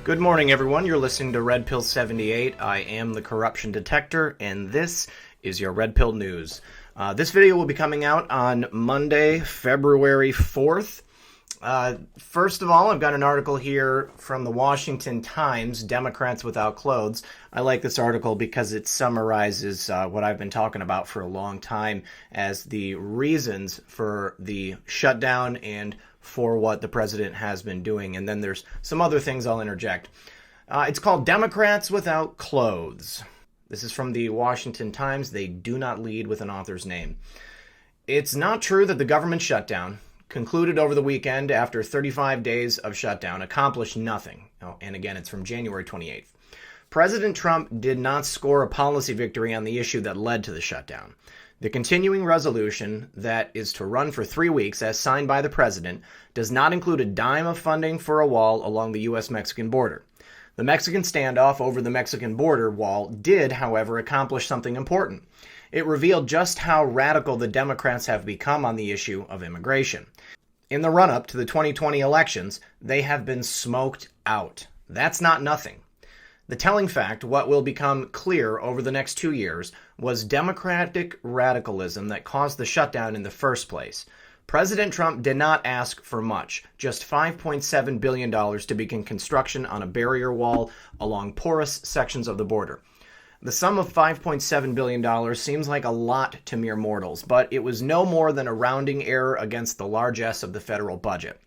Good morning, everyone. You're listening to Red Pill 78. I am the corruption detector, and this is your Red Pill News. This video will be coming out on Monday, February 4th. First of all, I've got an article here from the Washington Times, Democrats Without Clothes. I like this article because it summarizes what I've been talking about for a long time as the reasons for the shutdown and for what the president has been doing. And then there's some other things I'll interject. It's called Democrats Without Clothes. This is from the Washington Times. They do not lead with an author's name. It's not true that the government shutdown, concluded over the weekend after 35 days of shutdown, accomplished nothing. Oh, and again, it's from January 28th. President Trump did not score a policy victory on the issue that led to the shutdown. The continuing resolution that is to run for 3 weeks, as signed by the president, does not include a dime of funding for a wall along the U.S.-Mexican border. The Mexican standoff over the Mexican border wall did, however, accomplish something important. It revealed just how radical the Democrats have become on the issue of immigration. In the run-up to the 2020 elections, they have been smoked out. That's not nothing. The telling fact, what will become clear over the next 2 years, was Democratic radicalism that caused the shutdown in the first place. President Trump did not ask for much, just $5.7 billion to begin construction on a barrier wall along porous sections of the border. The sum of $5.7 billion seems like a lot to mere mortals, but it was no more than a rounding error against the largesse of the federal budget.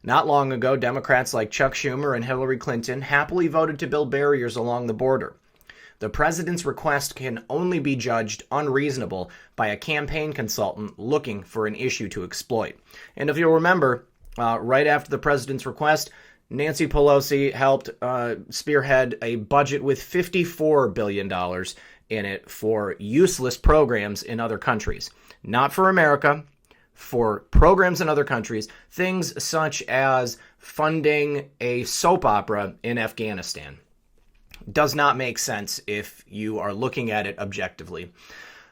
Not long ago, Democrats like Chuck Schumer and Hillary Clinton happily voted to build barriers along the border. The president's request can only be judged unreasonable by a campaign consultant looking for an issue to exploit. And if you'll remember, right after the president's request, Nancy Pelosi helped spearhead a budget with $54 billion in it for useless programs in other countries. Not for America, for programs in other countries, things such as funding a soap opera in Afghanistan. Does not make sense if you are looking at it objectively.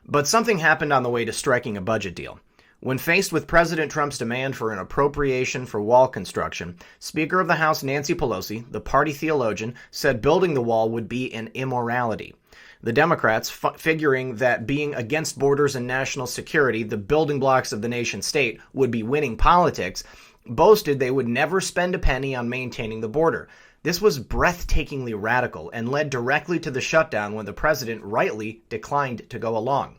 But something happened on the way to striking a budget deal. When faced with President Trump's demand for an appropriation for wall construction, Speaker of the House Nancy Pelosi, the party theologian, said building the wall would be an immorality. The Democrats, figuring that being against borders and national security, the building blocks of the nation state, would be winning politics, boasted they would never spend a penny on maintaining the border. This was breathtakingly radical and led directly to the shutdown when the president rightly declined to go along.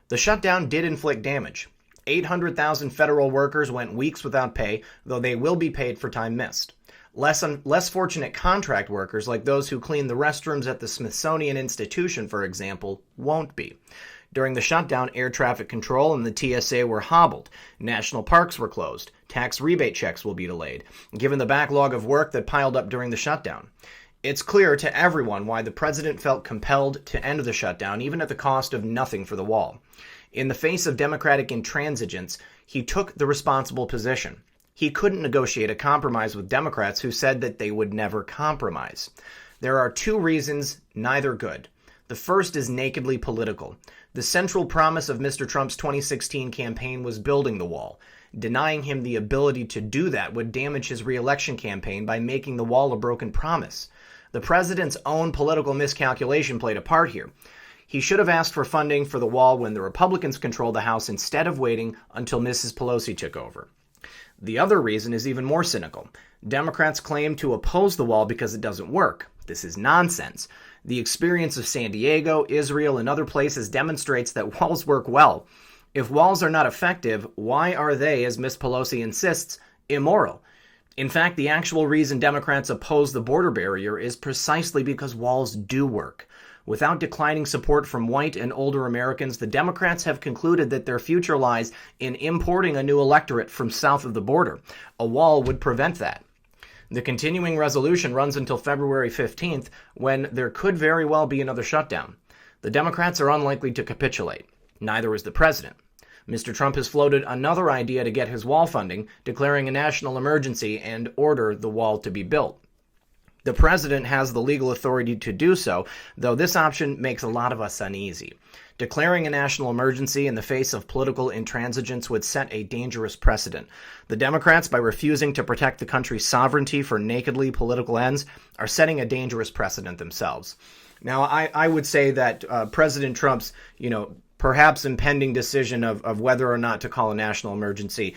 The shutdown did inflict damage. 800,000 federal workers went weeks without pay, though they will be paid for time missed. Less fortunate contract workers, like those who clean the restrooms at the Smithsonian Institution, for example, won't be. During the shutdown, air traffic control and the TSA were hobbled. National parks were closed. Tax rebate checks will be delayed, given the backlog of work that piled up during the shutdown. It's clear to everyone why the president felt compelled to end the shutdown, even at the cost of nothing for the wall. In the face of Democratic intransigence, he took the responsible position. He couldn't negotiate a compromise with Democrats who said that they would never compromise. There are two reasons, neither good. The first is nakedly political. The central promise of Mr. Trump's 2016 campaign was building the wall. Denying him the ability to do that would damage his re-election campaign by making the wall a broken promise. The president's own political miscalculation played a part here. He should have asked for funding for the wall when the Republicans controlled the House instead of waiting until Mrs. Pelosi took over. The other reason is even more cynical. Democrats claim to oppose the wall because it doesn't work. This is nonsense. The experience of San Diego, Israel, and other places demonstrates that walls work well. If walls are not effective, why are they, as Ms. Pelosi insists, immoral? In fact, the actual reason Democrats oppose the border barrier is precisely because walls do work. Without declining support from white and older Americans, the Democrats have concluded that their future lies in importing a new electorate from south of the border. A wall would prevent that. The continuing resolution runs until February 15th, when there could very well be another shutdown. The Democrats are unlikely to capitulate. Neither is the president. Mr. Trump has floated another idea to get his wall funding, declaring a national emergency and order the wall to be built. The president has the legal authority to do so, though this option makes a lot of us uneasy. Declaring a national emergency in the face of political intransigence would set a dangerous precedent. The Democrats, by refusing to protect the country's sovereignty for nakedly political ends, are setting a dangerous precedent themselves. Now, I would say that President Trump's, perhaps impending decision of whether or not to call a national emergency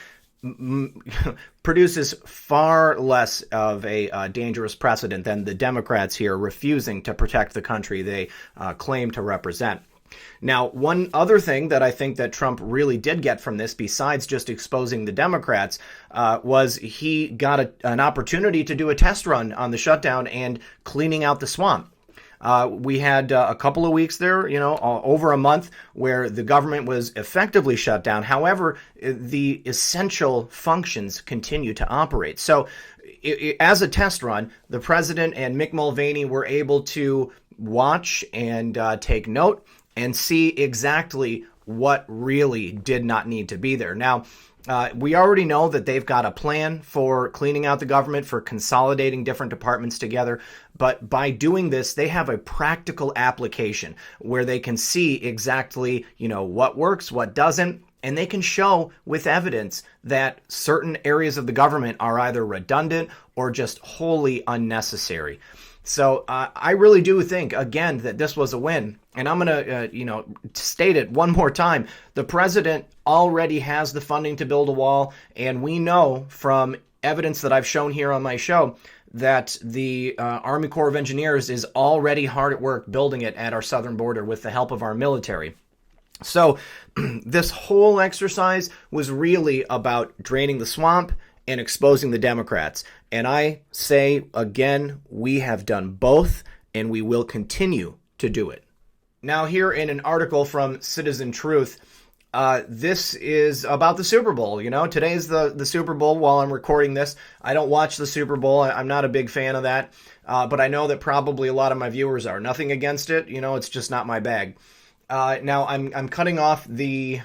produces far less of a dangerous precedent than the Democrats here refusing to protect the country they claim to represent. Now, one other thing that I think that Trump really did get from this, besides just exposing the Democrats, was he got an opportunity to do a test run on the shutdown and cleaning out the swamp. We had a couple of weeks there, over a month, where the government was effectively shut down. However, the essential functions continue to operate. So as a test run, the president and Mick Mulvaney were able to watch and take note and see exactly what really did not need to be there. Now, we already know that they've got a plan for cleaning out the government, for consolidating different departments together. But by doing this, they have a practical application where they can see exactly, what works, what doesn't. And they can show with evidence that certain areas of the government are either redundant or just wholly unnecessary. So I really do think, again, that this was a win. And I'm going to, state it one more time. The president already has the funding to build a wall. And we know from evidence that I've shown here on my show that the Army Corps of Engineers is already hard at work building it at our southern border with the help of our military. So this whole exercise was really about draining the swamp and exposing the Democrats. And I say, again, we have done both, and we will continue to do it. Now, here in an article from Citizen Truth, this is about the Super Bowl. Today is the Super Bowl while I'm recording this. I don't watch the Super Bowl. I'm not a big fan of that. But I know that probably a lot of my viewers are. Nothing against it. It's just not my bag. Now I'm cutting off the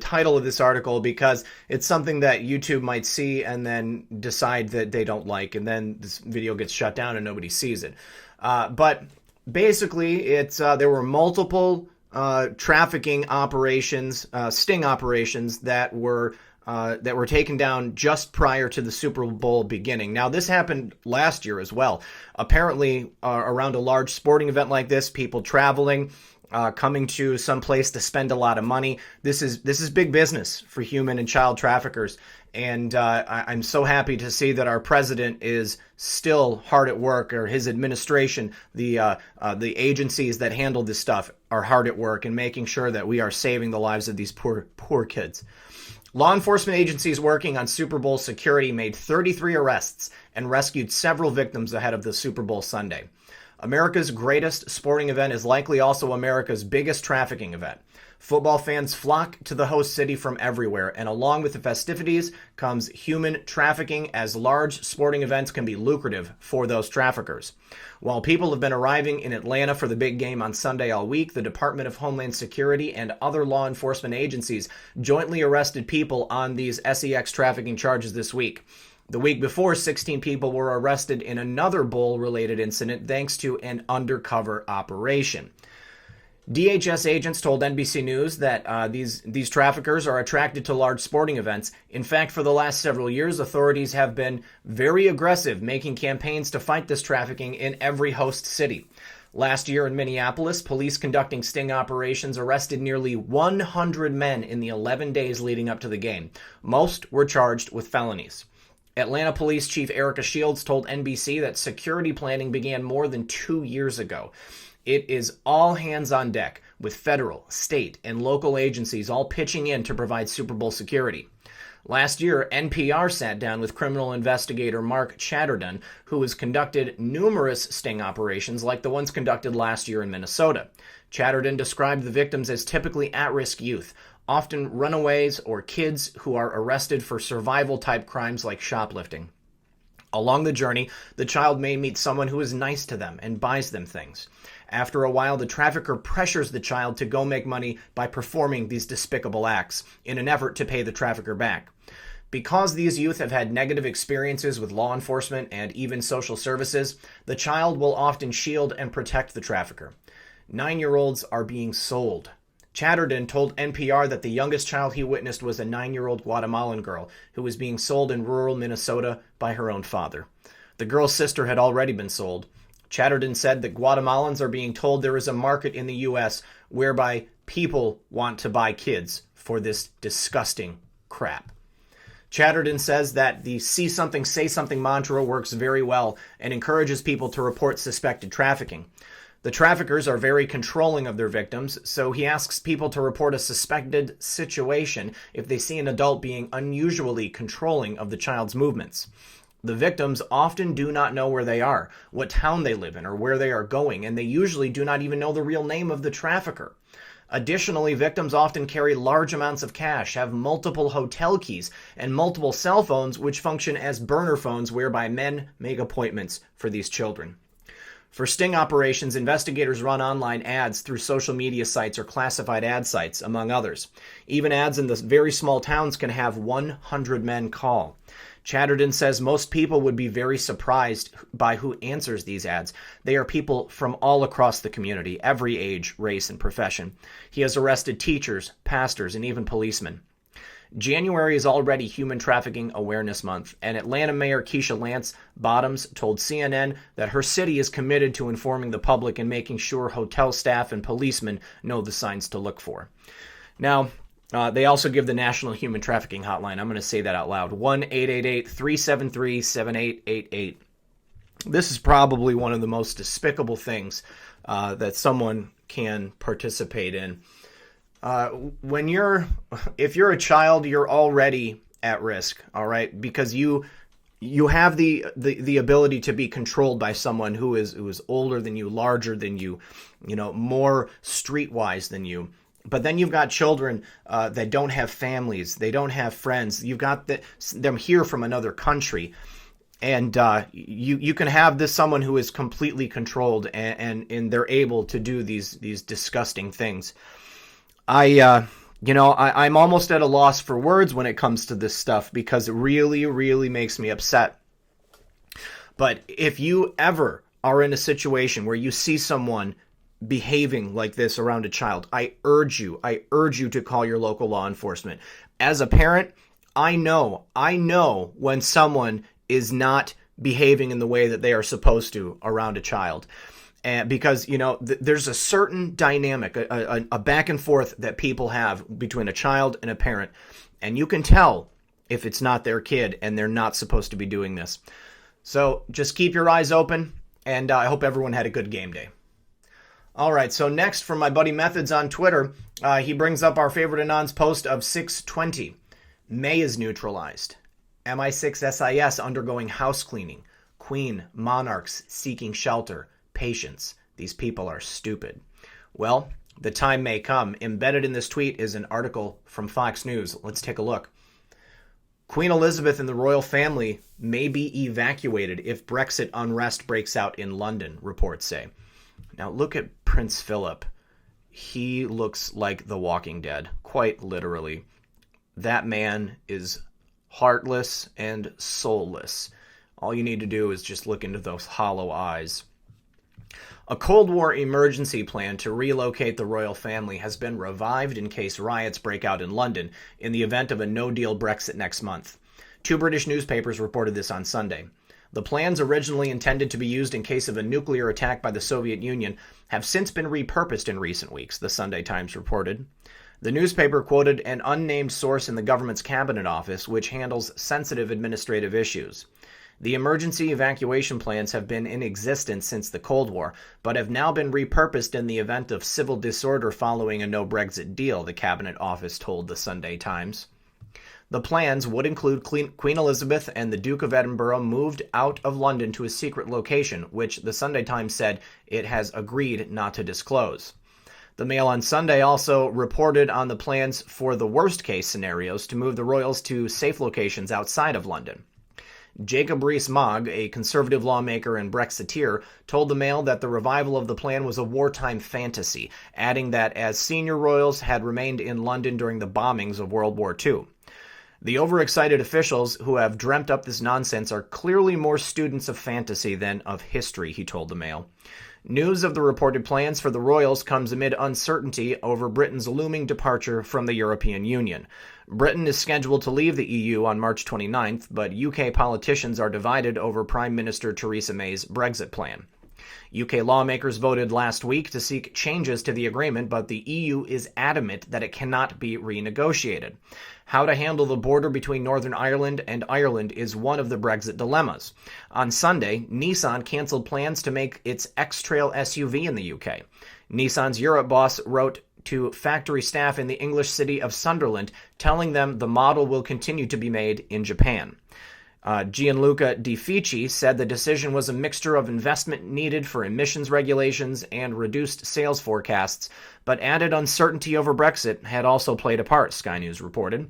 title of this article because it's something that YouTube might see and then decide that they don't like, and then this video gets shut down and nobody sees it. But basically, it's there were multiple trafficking operations, sting operations that were taken down just prior to the Super Bowl beginning. Now, this happened last year as well. Apparently, around a large sporting event like this, people traveling, coming to some place to spend a lot of money. This is big business for human and child traffickers. And I'm so happy to see that our president is still hard at work, or his administration, the agencies that handle this stuff are hard at work and making sure that we are saving the lives of these poor kids. Law enforcement agencies working on Super Bowl security made 33 arrests and rescued several victims ahead of the Super Bowl Sunday. America's greatest sporting event is likely also America's biggest trafficking event. Football fans flock to the host city from everywhere, and along with the festivities comes human trafficking, as large sporting events can be lucrative for those traffickers. While people have been arriving in Atlanta for the big game on Sunday all week, the Department of Homeland Security and other law enforcement agencies jointly arrested people on these sex trafficking charges this week. The week before, 16 people were arrested in another bowl-related incident thanks to an undercover operation. DHS agents told NBC News that these traffickers are attracted to large sporting events. In fact, for the last several years, authorities have been very aggressive, making campaigns to fight this trafficking in every host city. Last year in Minneapolis, police conducting sting operations arrested nearly 100 men in the 11 days leading up to the game. Most were charged with felonies. Atlanta Police Chief Erica Shields told NBC that security planning began more than 2 years ago. It is all hands on deck, with federal, state, and local agencies all pitching in to provide Super Bowl security. Last year, NPR sat down with criminal investigator Mark Chatterton, who has conducted numerous sting operations like the ones conducted last year in Minnesota. Chatterton described the victims as typically at-risk youth, often runaways or kids who are arrested for survival-type crimes like shoplifting. Along the journey, the child may meet someone who is nice to them and buys them things. After a while, the trafficker pressures the child to go make money by performing these despicable acts in an effort to pay the trafficker back. Because these youth have had negative experiences with law enforcement and even social services, the child will often shield and protect the trafficker. 9-year-olds are being sold. Chatterton told NPR that the youngest child he witnessed was a 9-year-old Guatemalan girl who was being sold in rural Minnesota by her own father. The girl's sister had already been sold. Chatterton said that Guatemalans are being told there is a market in the U.S. whereby people want to buy kids for this disgusting crap. Chatterton says that the see something, say something mantra works very well and encourages people to report suspected trafficking. The traffickers are very controlling of their victims, so he asks people to report a suspected situation if they see an adult being unusually controlling of the child's movements. The victims often do not know where they are, what town they live in, or where they are going, and they usually do not even know the real name of the trafficker. Additionally, victims often carry large amounts of cash, have multiple hotel keys, and multiple cell phones which function as burner phones whereby men make appointments for these children. For sting operations, investigators run online ads through social media sites or classified ad sites, among others. Even ads in the very small towns can have 100 men call. Chatterton says most people would be very surprised by who answers these ads. They are people from all across the community, every age, race, and profession. He has arrested teachers, pastors, and even policemen. January is already Human Trafficking Awareness Month, and Atlanta Mayor Keisha Lance Bottoms told CNN that her city is committed to informing the public and making sure hotel staff and policemen know the signs to look for. Now, they also give the National Human Trafficking Hotline. I'm going to say that out loud. 1-888-373-7888. This is probably one of the most despicable things that someone can participate in. If you're a child, you're already at risk, all right? Because you have the ability to be controlled by someone who is older than you, larger than you, more streetwise than you. But then you've got children that don't have families, they don't have friends. You've got them here from another country, and you can have this someone who is completely controlled and they're able to do these disgusting things. I'm almost at a loss for words when it comes to this stuff because it really, really makes me upset. But if you ever are in a situation where you see someone behaving like this around a child, I urge you to call your local law enforcement. As a parent, I know when someone is not behaving in the way that they are supposed to around a child. And because, there's a certain dynamic, a back and forth that people have between a child and a parent. And you can tell if it's not their kid and they're not supposed to be doing this. So just keep your eyes open, and I hope everyone had a good game day. All right, so next from my buddy Methods on Twitter, he brings up our favorite Anon's post of 620. May is neutralized. MI6 SIS undergoing house cleaning. Queen, monarchs seeking shelter. Patience. These people are stupid. Well, the time may come. Embedded in this tweet is an article from Fox News. Let's take a look. Queen Elizabeth and the royal family may be evacuated if Brexit unrest breaks out in London, reports say. Now look at Prince Philip. He looks like the Walking Dead, quite literally. That man is heartless and soulless. All you need to do is just look into those hollow eyes. A Cold War emergency plan to relocate the royal family has been revived in case riots break out in London in the event of a no-deal Brexit next month. 2 British newspapers reported this on Sunday. The plans originally intended to be used in case of a nuclear attack by the Soviet Union have since been repurposed in recent weeks, the Sunday Times reported. The newspaper quoted an unnamed source in the government's cabinet office, which handles sensitive administrative issues. The emergency evacuation plans have been in existence since the Cold War, but have now been repurposed in the event of civil disorder following a no-Brexit deal, the cabinet office told the Sunday Times. The plans would include Queen Elizabeth and the Duke of Edinburgh moved out of London to a secret location, which the Sunday Times said it has agreed not to disclose. The Mail on Sunday also reported on the plans for the worst-case scenarios to move the royals to safe locations outside of London. Jacob Rees-Mogg, a conservative lawmaker and Brexiteer, told the Mail that the revival of the plan was a wartime fantasy, adding that as senior royals had remained in London during the bombings of World War II. The overexcited officials who have dreamt up this nonsense are clearly more students of fantasy than of history, he told the Mail. News of the reported plans for the royals comes amid uncertainty over Britain's looming departure from the European Union. Britain is scheduled to leave the EU on March 29th, but UK politicians are divided over Prime Minister Theresa May's Brexit plan. UK lawmakers voted last week to seek changes to the agreement, but the EU is adamant that it cannot be renegotiated. How to handle the border between Northern Ireland and Ireland is one of the Brexit dilemmas. On Sunday, Nissan canceled plans to make its X-Trail SUV in the UK. Nissan's Europe boss wrote to factory staff in the English city of Sunderland, telling them the model will continue to be made in Japan. Gianluca Di Fici said the decision was a mixture of investment needed for emissions regulations and reduced sales forecasts, but added uncertainty over Brexit had also played a part, Sky News reported.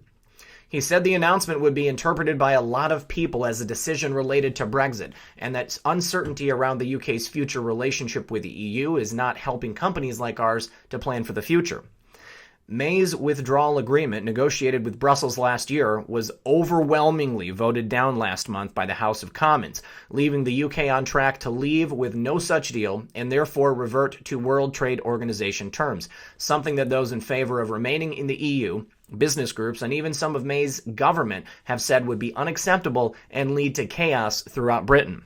He said the announcement would be interpreted by a lot of people as a decision related to Brexit, and that uncertainty around the UK's future relationship with the EU is not helping companies like ours to plan for the future. May's withdrawal agreement, negotiated with Brussels last year, was overwhelmingly voted down last month by the House of Commons, leaving the UK on track to leave with no such deal and therefore revert to World Trade Organization terms, something that those in favor of remaining in the EU, business groups, and even some of May's government have said would be unacceptable and lead to chaos throughout Britain.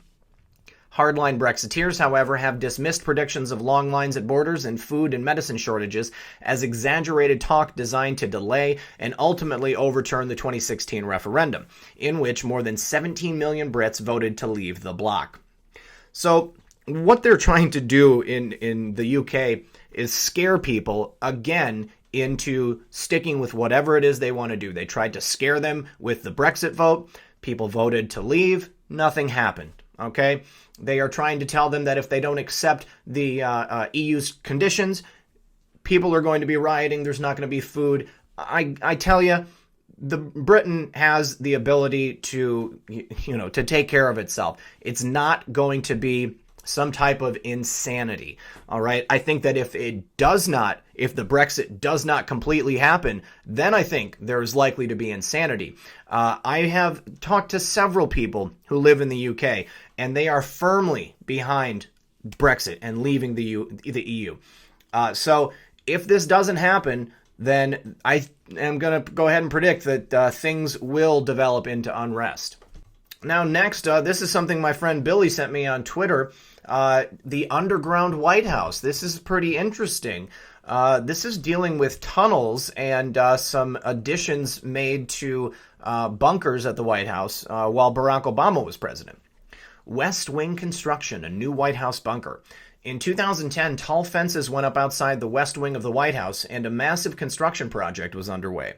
Hardline Brexiteers, however, have dismissed predictions of long lines at borders and food and medicine shortages as exaggerated talk designed to delay and ultimately overturn the 2016 referendum, in which more than 17 million Brits voted to leave the bloc. So what they're trying to do in the UK is scare people, again, into sticking with whatever it is they want to do. They tried to scare them with the Brexit vote. People voted to leave. Nothing happened. Okay? They are trying to tell them that if they don't accept the EU's conditions, people are going to be rioting. There's not going to be food. I tell you, Britain has the ability to, to take care of itself. It's not going to be some type of insanity. All right. I think that if the Brexit does not completely happen, then I think there is likely to be insanity. I have talked to several people who live in the UK, and they are firmly behind Brexit and leaving the EU. So if this doesn't happen, then I am going to go ahead and predict that things will develop into unrest. Now, next, this is something my friend Billy sent me on Twitter. The underground White House. This is pretty interesting. This is dealing with tunnels and some additions made to bunkers at the White House while Barack Obama was president. West Wing construction, a new White House bunker. In 2010, tall fences went up outside the West Wing of the White House, and a massive construction project was underway.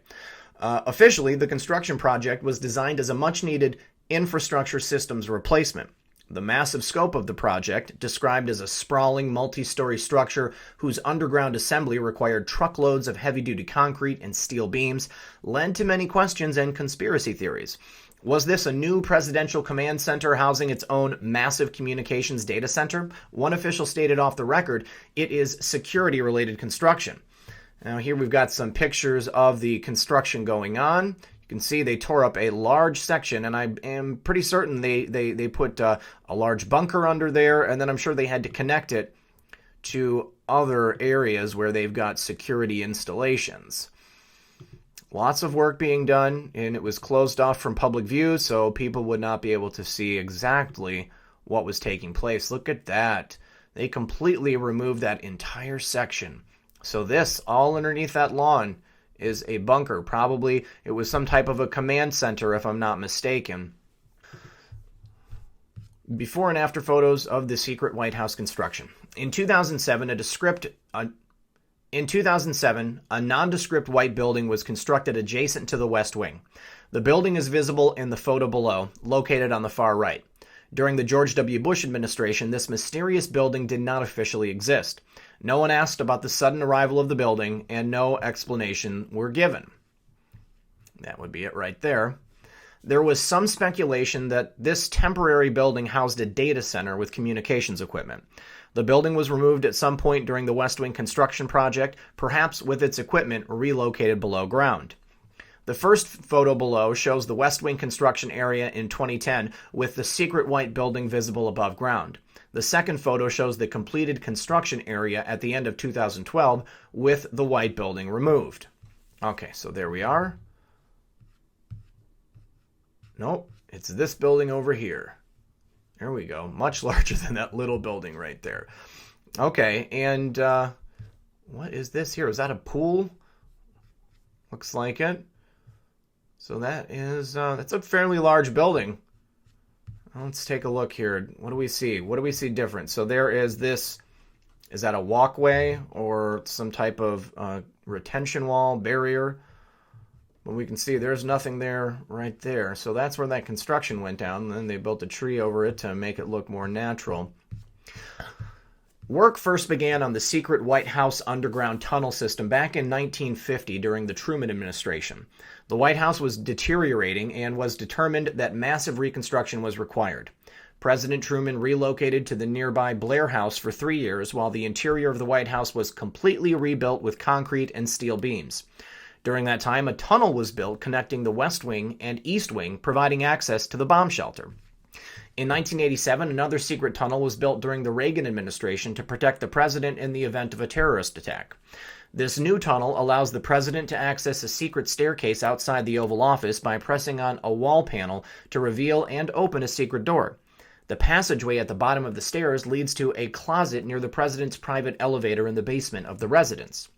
Officially, the construction project was designed as a much-needed infrastructure systems replacement. The massive scope of the project, described as a sprawling multi-story structure whose underground assembly required truckloads of heavy-duty concrete and steel beams, led to many questions and conspiracy theories. Was this a new presidential command center housing its own massive communications data center? One official stated off the record, it is security-related construction. Now here we've got some pictures of the construction going on. You can see they tore up a large section, and I am pretty certain they put a large bunker under there, and then I'm sure they had to connect it to other areas where they've got security installations. Lots of work being done, and it was closed off from public view, so people would not be able to see exactly what was taking place. Look at that. They completely removed that entire section. So this, all underneath that lawn, is a bunker. Probably it was some type of a command center, if I'm not mistaken. Before and after photos of the secret White House construction. In 2007, a nondescript white building was constructed adjacent to the West Wing. The building is visible in the photo below, located on the far right. During the George W. Bush administration, this mysterious building did not officially exist. No one asked about the sudden arrival of the building, and no explanation were given. That would be it right there. There was some speculation that this temporary building housed a data center with communications equipment. The building was removed at some point during the West Wing construction project, perhaps with its equipment relocated below ground. The first photo below shows the West Wing construction area in 2010 with the secret white building visible above ground. The second photo shows the completed construction area at the end of 2012 with the white building removed. Okay, so there we are. Nope, it's this building over here. There we go. Much larger than that little building right there. Okay, and what is this here? Is that a pool? Looks like it. So that is, that's a fairly large building. Let's take a look here. What do we see? What do we see different? So there is this, is that a walkway or some type of retention wall, barrier? But we can see there's nothing there right there. So that's where that construction went down. And then they built a tree over it to make it look more natural. Work first began on the secret White House underground tunnel system back in 1950 during the Truman administration. The White House was deteriorating and was determined that massive reconstruction was required. President Truman relocated to the nearby Blair House for 3 years while the interior of the White House was completely rebuilt with concrete and steel beams. During that time, a tunnel was built connecting the West Wing and East Wing, providing access to the bomb shelter. In 1987, another secret tunnel was built during the Reagan administration to protect the president in the event of a terrorist attack. This new tunnel allows the president to access a secret staircase outside the Oval Office by pressing on a wall panel to reveal and open a secret door. The passageway at the bottom of the stairs leads to a closet near the president's private elevator in the basement of the residence.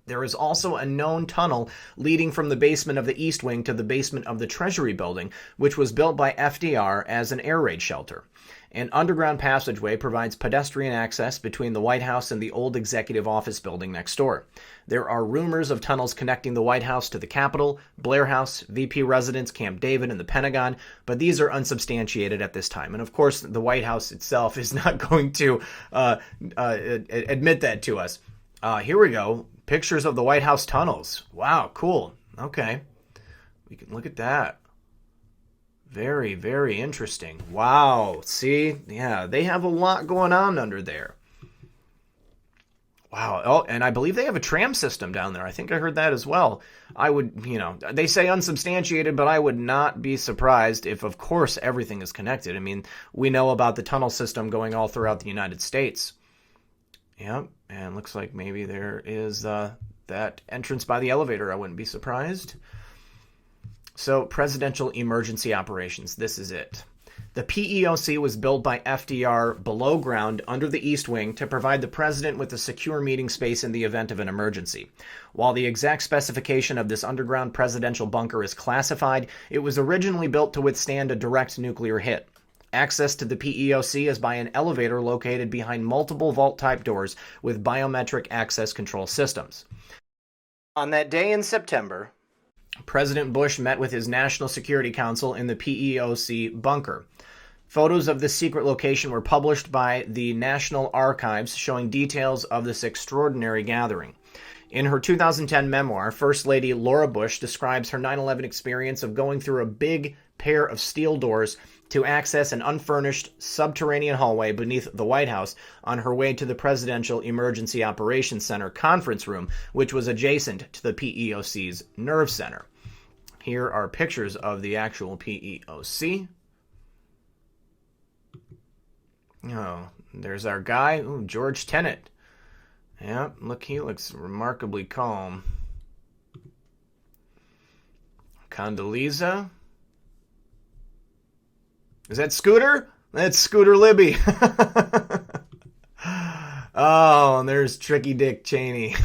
There is also a known tunnel leading from the basement of the East Wing to the basement of the Treasury Building, which was built by FDR as an air raid shelter. An underground passageway provides pedestrian access between the White House and the old Executive Office building next door. There are rumors of tunnels connecting the White House to the Capitol, Blair House, VP residence, Camp David, and the Pentagon, but these are unsubstantiated at this time. And of course, the White House itself is not going to admit that to us. Here we go. Pictures of the White House tunnels. Wow, cool. Okay. We can look at that. Very, very interesting. Wow. See? Yeah, they have a lot going on under there. Wow. Oh, and I believe they have a tram system down there. I think I heard that as well. I would, they say unsubstantiated, but I would not be surprised if, of course, everything is connected. I mean, we know about the tunnel system going all throughout the United States. Yep, and looks like maybe there is that entrance by the elevator. I wouldn't be surprised. So, presidential emergency operations. This is it. The PEOC was built by FDR below ground under the East Wing to provide the president with a secure meeting space in the event of an emergency. While the exact specification of this underground presidential bunker is classified, it was originally built to withstand a direct nuclear hit. Access to the PEOC is by an elevator located behind multiple vault-type doors with biometric access control systems. On that day in September, President Bush met with his National Security Council in the PEOC bunker. Photos of this secret location were published by the National Archives showing details of this extraordinary gathering. In her 2010 memoir, First Lady Laura Bush describes her 9/11 experience of going through a big pair of steel doors to access an unfurnished subterranean hallway beneath the White House on her way to the Presidential Emergency Operations Center conference room, which was adjacent to the PEOC's Nerve Center. Here are pictures of the actual PEOC. Oh, there's our guy. Ooh, George Tenet. Yeah, look, he looks remarkably calm. Condoleezza. Is that Scooter? That's Scooter Libby. Oh, and there's Tricky Dick Cheney.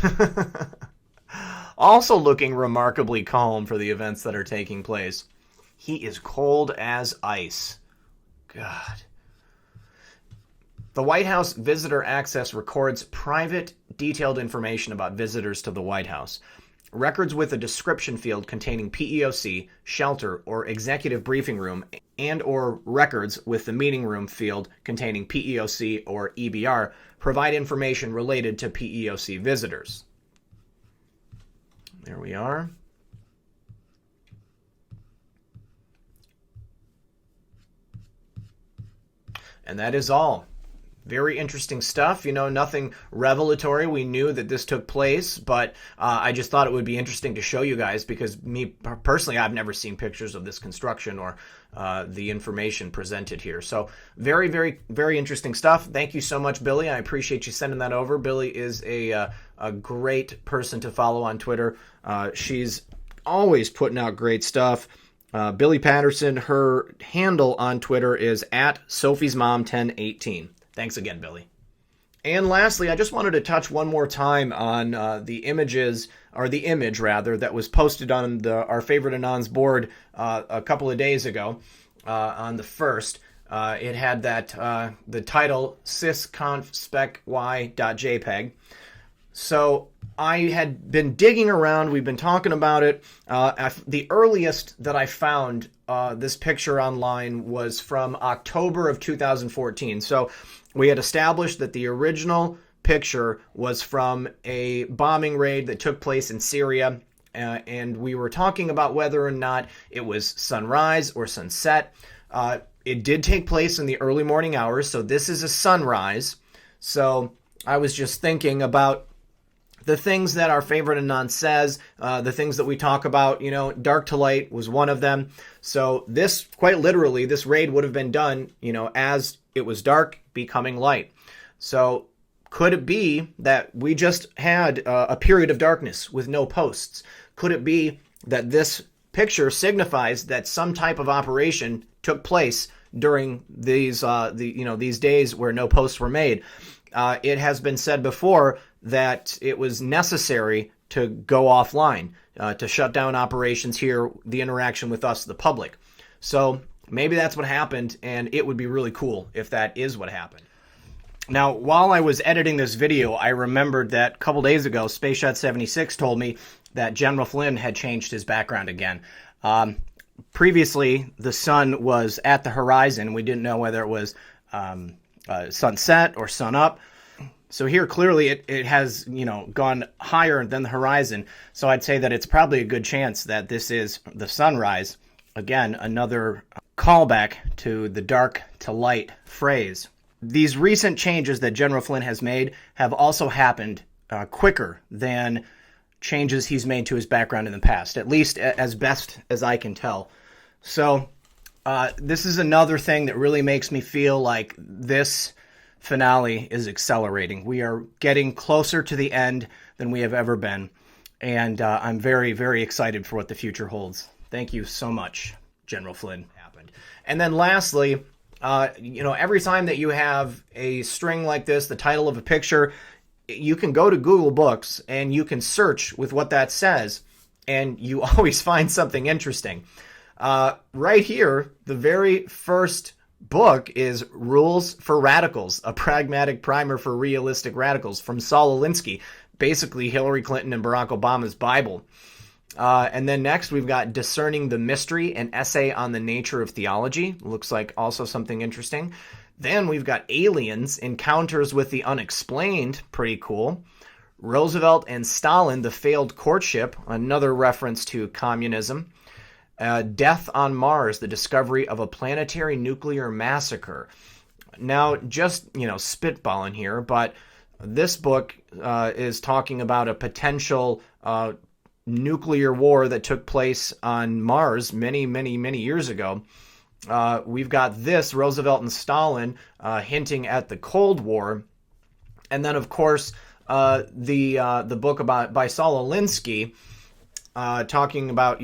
Also looking remarkably calm for the events that are taking place. He is cold as ice. God. The White House Visitor Access records private, detailed information about visitors to the White House. Records with a description field containing PEOC, shelter, or executive briefing room, and or records with the meeting room field containing PEOC or EBR provide information related to PEOC visitors. There we are. And that is all. Very interesting stuff. Nothing revelatory. We knew that this took place, but I just thought it would be interesting to show you guys because me personally, I've never seen pictures of this construction or the information presented here. So very, very, very interesting stuff. Thank you so much, Billy. I appreciate you sending that over. Billy is a great person to follow on Twitter. She's always putting out great stuff. Billy Patterson, her handle on Twitter is @Sophie'sMom1018. Thanks again, Billy. And lastly, I just wanted to touch one more time on the image rather, that was posted on our favorite Anon's board a couple of days ago on the 1st. It had the title sysconfspec.y.jpg. So I had been digging around. We've been talking about it. The earliest that I found this picture online was from October of 2014. So we had established that the original picture was from a bombing raid that took place in Syria. And we were talking about whether or not it was sunrise or sunset. It did take place in the early morning hours. So this is a sunrise. So I was just thinking about the things that our favorite Anon says, the things that we talk about, dark to light was one of them. So this, quite literally, this raid would have been done, as it was dark, becoming light. So could it be that we just had a period of darkness with no posts? Could it be that this picture signifies that some type of operation took place during these days where no posts were made? It has been said before that it was necessary to go offline, to shut down operations here, the interaction with us, the public. So maybe that's what happened, and it would be really cool if that is what happened. Now, while I was editing this video, I remembered that a couple days ago, SpaceShot76 told me that General Flynn had changed his background again. Previously, the sun was at the horizon. We didn't know whether it was sunset or sun up. So here, clearly, it has, gone higher than the horizon. So I'd say that it's probably a good chance that this is the sunrise. Again, another callback to the dark to light phrase. These recent changes that General Flynn has made have also happened quicker than changes he's made to his background in the past, at least as best as I can tell. So this is another thing that really makes me feel like this finale is accelerating. We are getting closer to the end than we have ever been, and I'm very, very excited for what the future holds. Thank you so much, General Flynn. And then lastly, every time that you have a string like this, the title of a picture, you can go to Google Books and you can search with what that says, and you always find something interesting. Right here, the very first book is Rules for Radicals, a pragmatic primer for realistic radicals from Saul Alinsky, basically Hillary Clinton and Barack Obama's Bible. And then next we've got Discerning the Mystery, an essay on the nature of theology. Looks like also something interesting. Then we've got Aliens, Encounters with the Unexplained, pretty cool. Roosevelt and Stalin, The Failed Courtship, another reference to communism. Death on Mars, The Discovery of a Planetary Nuclear Massacre. Now, just, spitballing here, but this book is talking about a potential nuclear war that took place on Mars many, many, many years ago. We've got this, Roosevelt and Stalin, hinting at the Cold War. And then, of course, the book by Saul Alinsky, talking about,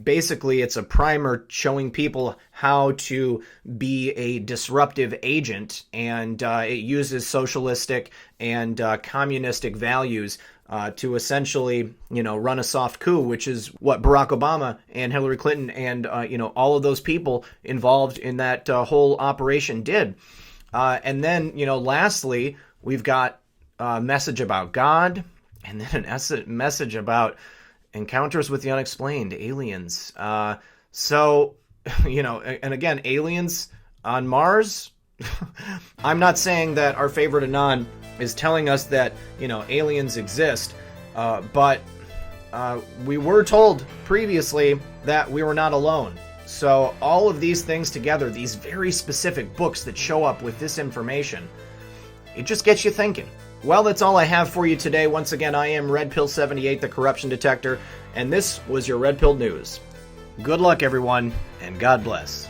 basically it's a primer showing people how to be a disruptive agent, and it uses socialistic and communistic values to essentially, run a soft coup, which is what Barack Obama and Hillary Clinton and, all of those people involved in that whole operation did. And then, lastly, we've got a message about God, and then a message about Encounters with the Unexplained, aliens. So, and again, aliens on Mars. I'm not saying that our favorite Anon is telling us that, aliens exist, but we were told previously that we were not alone. So all of these things together, these very specific books that show up with this information, It just gets you thinking. Well, that's all I have for you today. Once again, I am Red Pill 78, the corruption detector, and this was your Red Pill News. Good luck, everyone, and God bless.